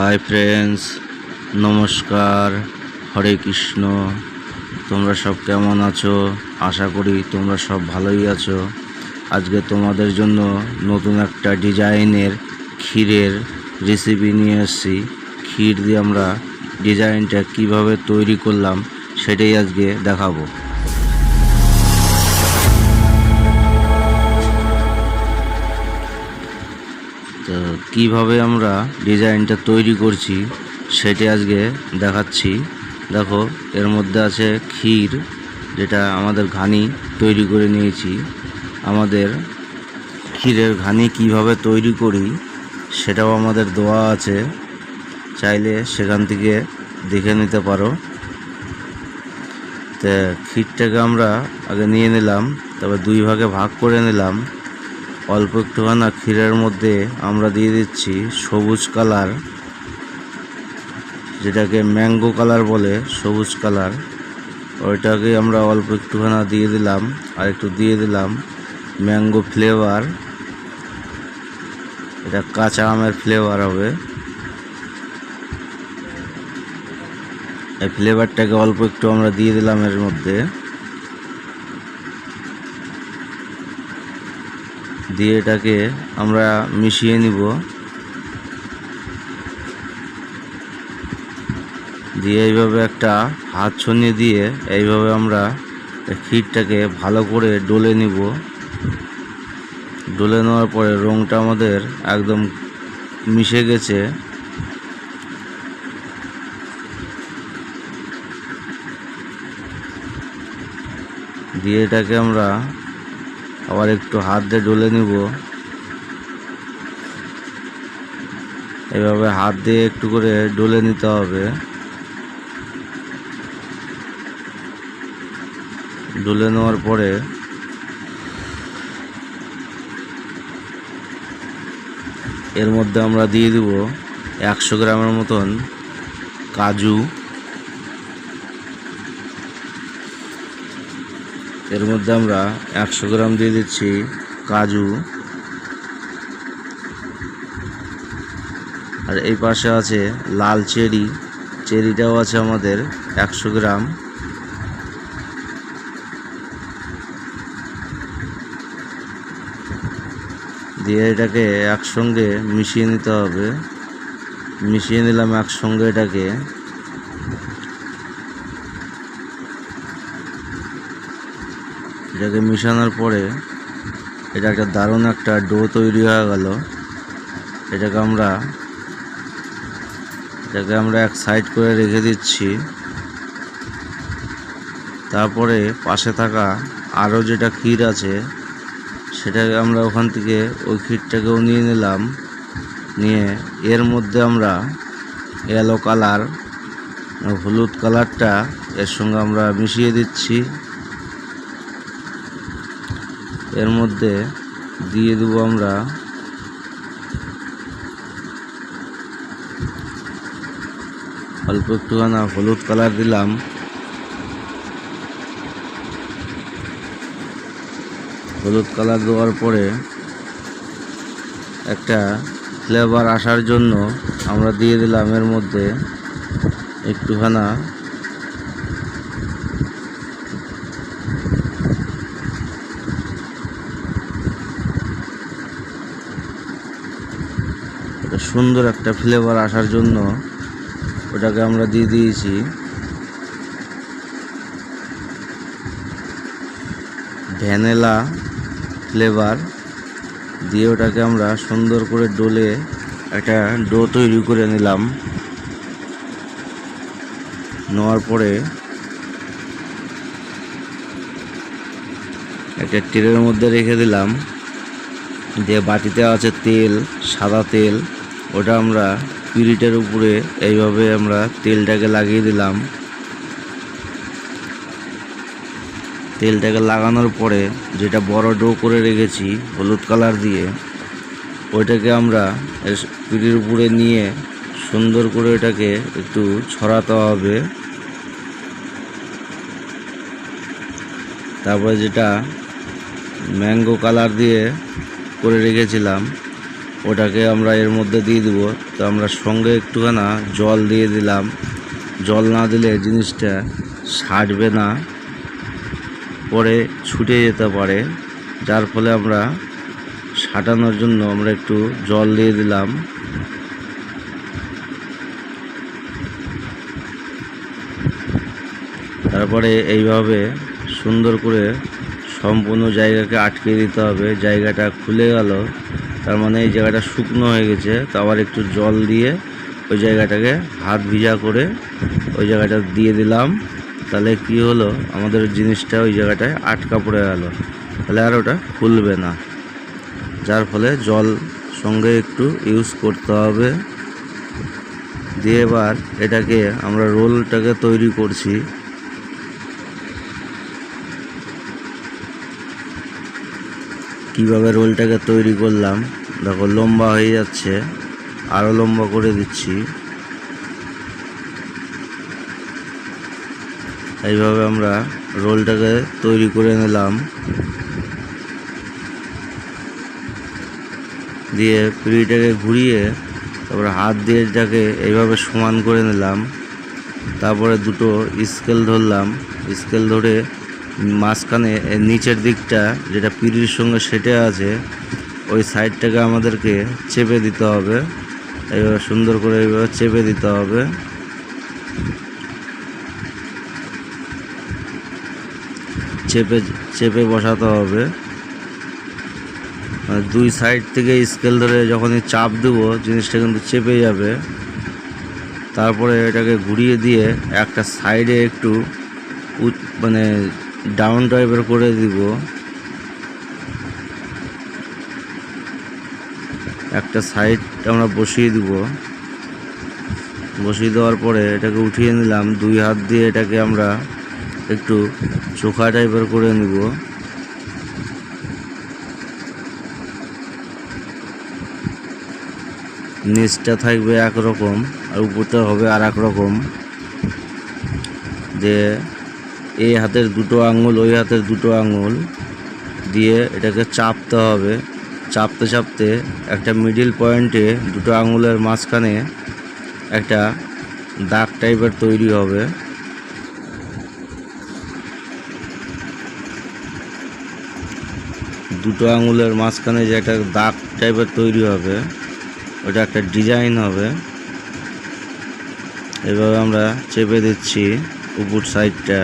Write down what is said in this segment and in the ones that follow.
Hi friends, নমস্কার, হরে কৃষ্ণ। তোমরা সব কেমন আছো? আশা করি তোমরা সব ভালোই আছো। আজকে তোমাদের জন্য নতুন একটা ডিজাইনের ক্ষীরের রেসিপি নিয়ে এসেছি। ক্ষীর দিয়ে আমরা ডিজাইনটা কিভাবে তৈরি করলাম সেটাই আজকে দেখাবো। তো কীভাবে আমরা ডিজাইনটা তৈরি করছি সেটা আজকে দেখাচ্ছি। দেখো, এর মধ্যে আছে ক্ষীর, যেটা আমাদের ঘানি তৈরি করে নিয়েছি। আমাদের ক্ষীরের ঘানি কিভাবে তৈরি করি সেটাও আমাদের দেওয়া আছে, চাইলে সেখান থেকে দেখে নিতে পারো। তো ক্ষীরটাকে আমরা আগে নিয়ে নিলাম, তবে দুই ভাগে ভাগ করে নিলাম। অল্প একটুখানা ক্ষীরের মধ্যে আমরা দিয়ে দিচ্ছি সবুজ কালার, যেটাকে ম্যাঙ্গো কালার বলে, সবুজ কালার। ওইটাকে আমরা অল্প একটুখানা দিয়ে দিলাম। আর একটু দিয়ে দিলাম ম্যাঙ্গো ফ্লেভার, এটা কাঁচা আমের ফ্লেভার হবে। এই ফ্লেভারটাকে অল্প একটু আমরা দিয়ে দিলাম এর মধ্যে। দিয়ে এটাকে আমরা মিশিয়ে নিব। দিয়ে এইভাবে একটা হাত ছড়িয়ে দিয়ে এইভাবে আমরা ক্ষীরটাকে ভালো করে ডলে নিব। ডলে নেওয়ার পরে রঙটা আমাদের একদম মিশে গেছে। দিয়ে এটাকে আমরা আবার একটু হাত দিয়ে ডলে নিব। এভাবে হাত দিয়ে একটু করে ডলে নিতে হবে। ডলে নেওয়ার পরে এর মধ্যে আমরা দিয়ে দিব 100 গ্রামের মতন কাজু। এর মধ্যে আমরা 100 গ্রাম দিয়ে দিচ্ছি কাজু। আর এই পাশে আছে লাল চেরি, চেরিটাও আছে আমাদের 100 গ্রাম। দিয়ে এটাকে একসঙ্গে মিশিয়ে নিতে হবে। মিশিয়ে নিলাম একসঙ্গে এটাকে। এটাকে মিশানোর পরে এটা একটা দারুণ একটা ডো তৈরি হয়ে গেল। এটাকে আমরা এক সাইড করে রেখে দিচ্ছি। তারপরে পাশে থাকা আরও যেটা ক্ষীর আছে সেটাকে আমরা ওখান থেকে ওই ক্ষীরটাকেও নিয়ে নিলাম। নিয়ে এর মধ্যে আমরা ইয়েলো কালার, হলুদ কালারটা এর সঙ্গে আমরা মিশিয়ে দিচ্ছি। এর মধ্যে দিয়ে দেব আমরা অল্প একটুখানা হলুদ কালার দিলাম। হলুদ কালার দেওয়ার পরে একটা ফ্লেভার আসার জন্য আমরা দিয়ে দিলাম এর মধ্যে একটুখানা সুন্দর একটা ফ্লেভার আসার জন্য ওটাকে আমরা দিয়ে দিয়েছি ভ্যানিলা ফ্লেভার। দিয়ে ওটাকে আমরা সুন্দর করে ডলে একটা ডো তৈরি করে নিলাম। নেওয়ার পরে একটা ট্রের মধ্যে রেখে দিলাম। দিয়ে বাটিতে আছে তেল, সাদা তেল, ওটা আমরা পিরিটের উপরে এইভাবে আমরা তেলটাকে লাগিয়ে দিলাম। তেলটাকে লাগানোর পরে যেটা বড় ডো করে রেখেছি হলুদ কালার দিয়ে, ওইটাকে আমরা পিরির উপরে নিয়ে সুন্দর করে এটাকে একটু ছড়াতে হবে। তারপরে যেটা ম্যাঙ্গো কালার দিয়ে করে রেখেছিলাম ওটাকে আমরা এর মধ্যে দিয়ে দিব। তো আমরা সঙ্গে একটুখানা জল দিয়ে দিলাম। জল না দিলে জিনিসটা সারবে না, পরে ছুটে যেতে পারে, যার ফলে আমরা সাটানোর জন্য আমরা একটু জল দিয়ে দিলাম। তারপরে এইভাবে সুন্দর করে সম্পূর্ণ জায়গাকে আটকে দিতে হবে। জায়গাটা খুলে গেল, তার মানে এই জায়গাটা শুকনো হয়ে গেছে। তো আবার একটু জল দিয়ে ওই জায়গাটাকে হাত ভিজা করে ওই জায়গাটা দিয়ে দিলাম। তাহলে কি হলো, আমাদের জিনিসটা ওই জায়গাটায় আটকা পড়ে গেল, তাহলে আর ওটা খুলবে না। যার ফলে জল সঙ্গে একটু ইউজ করতে হবে। দিয়ে এবার এটাকে আমরা রোলটাকে তৈরি করছি। কিভাবে রোলটাকে তৈরি করলাম দেখো, লম্বা হয়ে যাচ্ছে, আরও লম্বা করে দিচ্ছি। এইভাবে আমরা রোলটাকে তৈরি করে নিলাম। দিয়ে পিঁড়িটাকে ঘুরিয়ে তারপরে হাত দিয়ে এটাকে এইভাবে সমান করে নিলাম। তারপরে দুটো স্কেল ধরলাম। স্কেল ধরে মাঝখানে নিচের দিকটা যেটা পিঁড়ির সঙ্গে সেটে আছে ওই সাইডটাকে আমাদেরকে চেপে দিতে হবে। এইভাবে সুন্দর করে এইভাবে চেপে দিতে হবে। চেপে বসাতে হবে। দুই সাইড থেকে স্কেল ধরে যখনই চাপ দেবো জিনিসটা কিন্তু চেপে যাবে। তারপরে এটাকে ঘুরিয়ে দিয়ে একটা সাইডে একটু মানে ডাউন টাইপের করে দিব। একটা সাইড আমরা বসিয়ে দিব। বসিয়ে দেওয়ার পরে এটাকে উঠিয়ে নিলাম। দুই হাত দিয়ে এটাকে আমরা একটু চোখা টাইপের করে নিব। নিচটা থাকবে একরকম আর উপরটা হবে আর এক রকম। যে এই হাতের দুটো আঙুল ওই হাতের দুটো আঙুল দিয়ে এটাকে চাপতে হবে। চাপতে চাপতে একটা মিডিল পয়েন্টে দুটো আঙুলের মাঝখানে একটা দাগ টাইপের তৈরি হবে। দুটো আঙুলের মাঝখানে যে একটা দাগ টাইপের তৈরি হবে ওটা একটা ডিজাইন হবে। এভাবে আমরা চেপে দিচ্ছি উপর সাইডটা।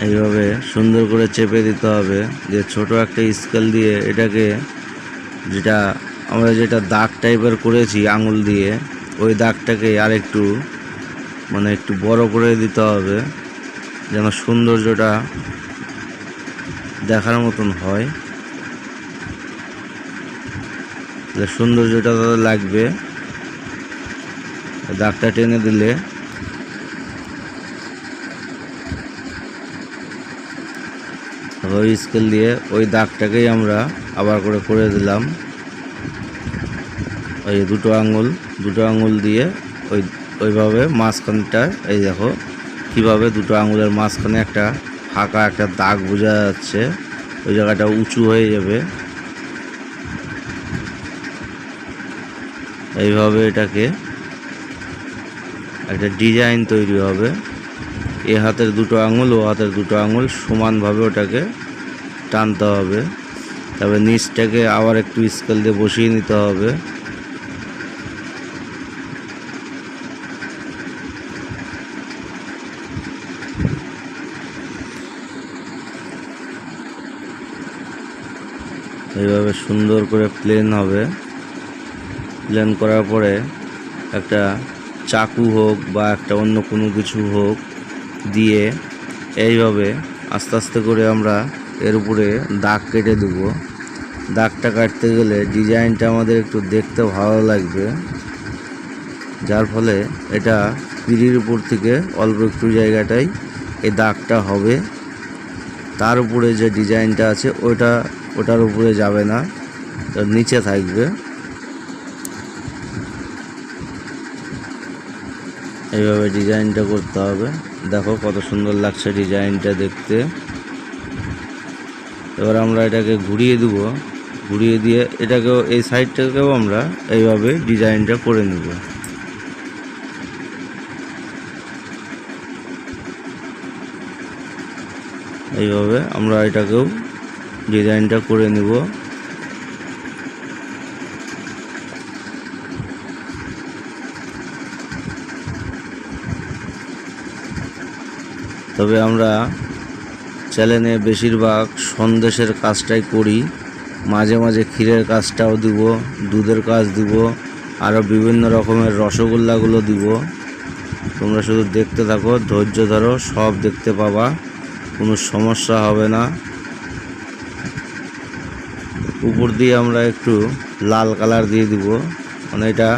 এইভাবে সুন্দর করে চেপে দিতে হবে। যে ছোট একটা স্কেল দিয়ে এটাকে আমরা যেটা দাগ টাইপের করেছি আঙুল দিয়ে ওই দাগটাকে আর একটু মানে একটু বড় করে দিতে হবে, যেন সৌন্দর্যটা দেখার মতন হয়। সৌন্দর্যটা তাদের লাগবে। দাগটা টেনে দিলে ওই স্কেল দিয়ে ওই দাগটাকেই আমরা আবার করে দিলাম। ওই দুটো আঙুল দিয়ে ওইভাবে মাঝখানটা এই দেখো কিভাবে দুটো আঙুলের মাঝখানে একটা ফাঁকা একটা দাগ বোঝা যাচ্ছে। ওই জায়গাটা উঁচু হয়ে যাবে। এইভাবে এটাকে একটা ডিজাইন তৈরি হবে। এ হাতের দুটো আঙুল ও হাতের দুটো আঙুল সমানভাবে ওটাকে টানতে হবে। তবে নিচটাকে আবার একটু স্কেল দিয়ে বসিয়ে নিতে হবে। এইভাবে সুন্দর করে প্লেন হবে। প্লেন করার পরে একটা চাকু হোক বা একটা অন্য কোনো কিছু হোক দিয়ে এইভাবে আস্তে আস্তে করে আমরা এর উপরে দাগ কেটে দেব। দাগটা কাটতে গেলে ডিজাইনটা আমাদের একটু দেখতে ভালো লাগবে, যার ফলে এটা পিঁড়ির উপর থেকে অল্প একটু জায়গাটাই এই দাগটা হবে। তার উপরে যে ডিজাইনটা আছে ওটার উপরে যাবে না, নিচে থাকবে। এইভাবে ডিজাইনটা করতে হবে। দেখো কত সুন্দর লাগছে ডিজাইনটা দেখতে। এবার আমরা এটাকে ঘুরিয়ে দেব, ঘুরিয়ে দিয়ে এটাকেও এই সাইডটাকেও আমরা এইভাবে ডিজাইনটা করে নেব। এইভাবে আমরা এটাকেও ডিজাইনটা করে নেব। তবে আমরা চ্যানেলে বেশিরভাগ সন্দেশের কাজটাই করি, মাঝে মাঝে ক্ষীরের কাজটাও দিব, দুধের কাজ দিব, আরও বিভিন্ন রকমের রসগোল্লাগুলো দিব। তোমরা শুধু দেখতে থাকো, ধৈর্য ধরো, সব দেখতে পাবা, কোনো সমস্যা হবে না। উপর দিয়ে আমরা একটু লাল কালার দিয়ে দিব, মানে এটা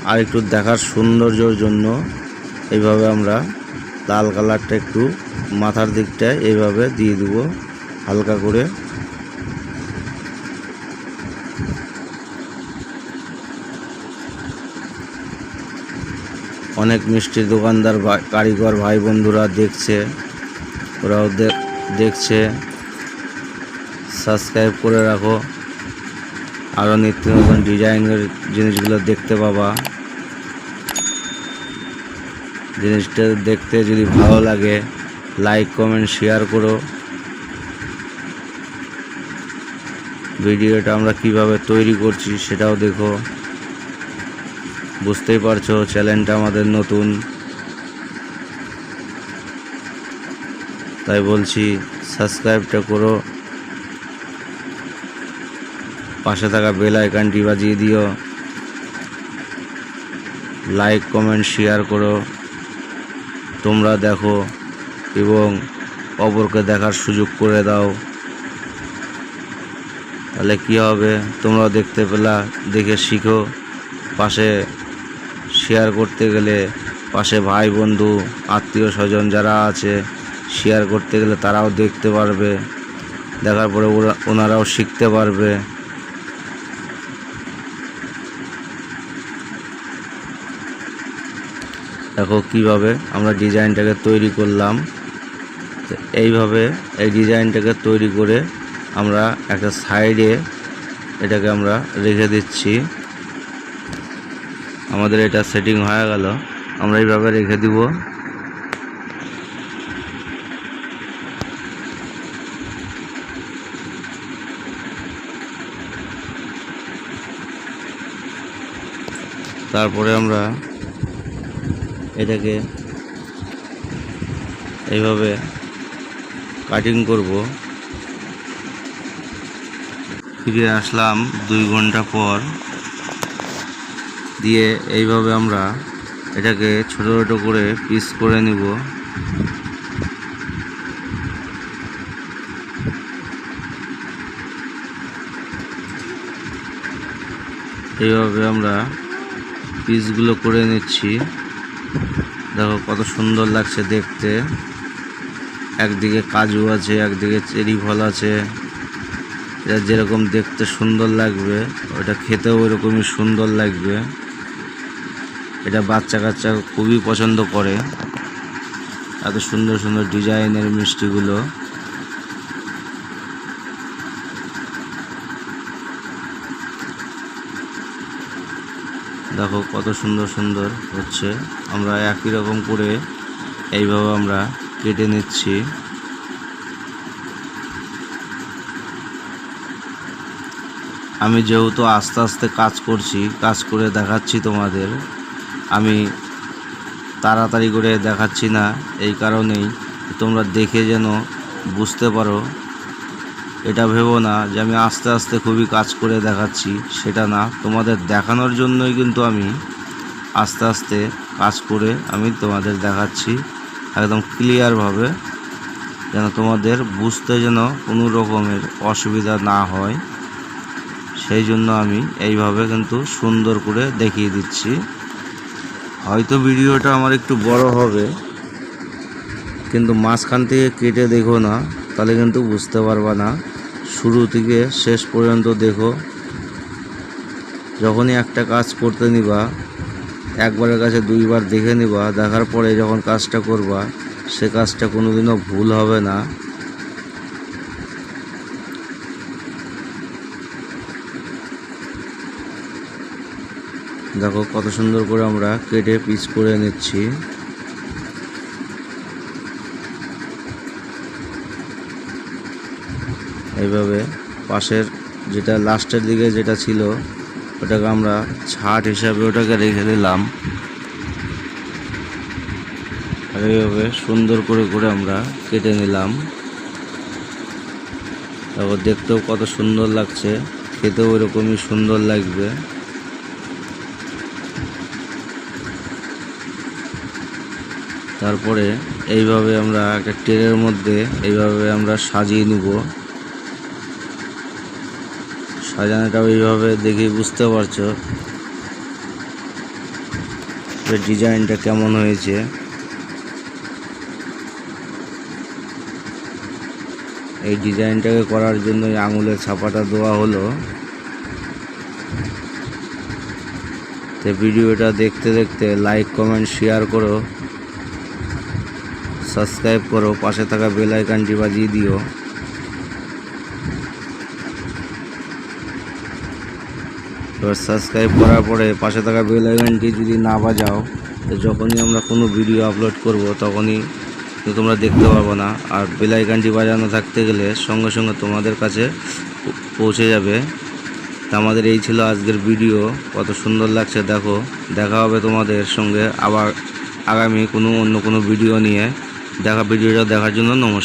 আর একটু দেখার সৌন্দর্যের জন্য এইভাবে আমরা লাল কালারটা একটু মাথার দিকটায় এইভাবে দিয়ে দিব হালকা করে। অনেক মিষ্টির দোকানদার কারিগর ভাই বন্ধুরা দেখছে, ওরাও দেখছে। সাবস্ক্রাইব করে রাখো, আরও নিত্য নতুন ডিজাইনের জিনিসগুলো দেখতে পাবা। জিনিসটা দেখতে যদি ভালো লাগে লাইক কমেন্ট শেয়ার করো। ভিডিওটা আমরা কিভাবে তৈরি করছি সেটাও দেখো। বুঝতেই পারছো চ্যানেলটা আমাদের নতুন, তাই বলছি সাবস্ক্রাইবটা করো, পাশে থাকা বেল আইকনটি বাজিয়ে দিও, লাইক কমেন্ট শেয়ার করো। তোমরা দেখো এবং অপরকে দেখার সুযোগ করে দাও, তাহলে কী হবে, তোমরাও দেখতে পেলা, দেখে শিখো। পাশে শেয়ার করতে গেলে পাশে ভাই বন্ধু আত্মীয় স্বজন যারা আছে শেয়ার করতে গেলে তারাও দেখতে পারবে, দেখার পরে ওনারাও শিখতে পারবে। দেখো কিভাবে আমরা ডিজাইনটাকে তৈরি করলাম। এইভাবে এই ডিজাইনটাকে তৈরি করে আমরা একটা সাইডে এটাকে আমরা রেখে দিচ্ছি। আমাদের এটা সেটিং হয়ে গেল, আমরা এইভাবে রেখে দিব। তারপরে আমরা এটাকে এইভাবে কাটিং করব। ফিরে আসলাম 2 ঘন্টা পর, দিয়ে এইভাবে আমরা এটাকে ছোট ছোট করে পিস করে নিব। এইভাবে আমরা পিসগুলো করে নিচ্ছি। দেখো কত সুন্দর লাগছে দেখতে, একদিকে কাজু আছে, একদিকে চেরি ফল আছে। এটা যেরকম দেখতে সুন্দর লাগবে ওটা খেতেও ওরকমই সুন্দর লাগবে। এটা বাচ্চা কাচ্চা খুবই পছন্দ করে, এত সুন্দর সুন্দর ডিজাইনের মিষ্টিগুলো। দেখো কত সুন্দর সুন্দর হচ্ছে। আমরা একই রকম করে এইভাবে আমরা কেটে নিচ্ছি। আমি যেহেতু আস্তে আস্তে কাজ করছি, কাজ করে দেখাচ্ছি তোমাদের, আমি তাড়াতাড়ি করে দেখাচ্ছি না, এই কারণেই তোমরা দেখে যেন বুঝতে পারো। এটা ভেবো না যে আমি আস্তে আস্তে খুবই কাজ করে দেখাচ্ছি, সেটা না, তোমাদের দেখানোর জন্যই কিন্তু আমি আস্তে আস্তে কাজ করে আমি তোমাদের দেখাচ্ছি একদম ক্লিয়ারভাবে, যেন তোমাদের বুঝতে যেন কোনো রকমের অসুবিধা না হয়। সেই জন্য আমি এইভাবে কিন্তু সুন্দর করে দেখিয়ে দিচ্ছি। হয়তো ভিডিওটা আমার একটু বড় হবে, কিন্তু মাঝখান থেকে কেটে দেখো না, তাহলে কিন্তু বুঝতে পারবা না। শুরু থেকে শেষ পর্যন্ত দেখো। যখনই একটা কাজ করতে নিবা একবারের কাছে দুইবার দেখে নিবা, দেখার পরে যখন কাজটা করবা সে কাজটা কোনোদিনও ভুল হবে না। দেখো কত সুন্দর করে আমরা কেটে পিস করে নিচ্ছি। এইভাবে পাশের যেটা লাস্টের দিকে যেটা ছিল ওটাকে আমরা ছাট হিসাবে ওটাকে রেখে দিলাম। আর এইভাবে সুন্দর করে করে আমরা কেটে নিলাম। তারপর দেখতেও কত সুন্দর লাগছে, খেতেও ওরকমই সুন্দর লাগবে। তারপরে এইভাবে আমরা একটা ট্রের মধ্যে এইভাবে আমরা সাজিয়ে নিব। সাজানোটাও এইভাবে দেখে বুঝতে পারছো ডিজাইনটা কেমন হয়েছে। এই ডিজাইনটাকে করার জন্য আঙুলের ছাপাটা দেওয়া হলো। তো ভিডিওটা দেখতে দেখতে লাইক কমেন্ট শেয়ার করো, সাবস্ক্রাইব করো, পাশে থাকা বেল আইকনটি বাজিয়ে দিও। এবার সাবস্ক্রাইব করার পরে পাশে থাকা বেল আইকনটি যদি না বাজাও তো যখনই আমরা কোনো ভিডিও আপলোড করব তখনই তোমরা দেখতে পারবো না। আর বেল আইকনটি বাজানো থাকতে গেলে সঙ্গে সঙ্গে তোমাদের কাছে পৌঁছে যাবে। তা আমাদের এই ছিল আজকের ভিডিও। কত সুন্দর লাগছে দেখো। দেখা হবে তোমাদের সঙ্গে আবার আগামী অন্য কোনো ভিডিও নিয়ে। ভিডিওটা দেখার জন্য নমস্কার।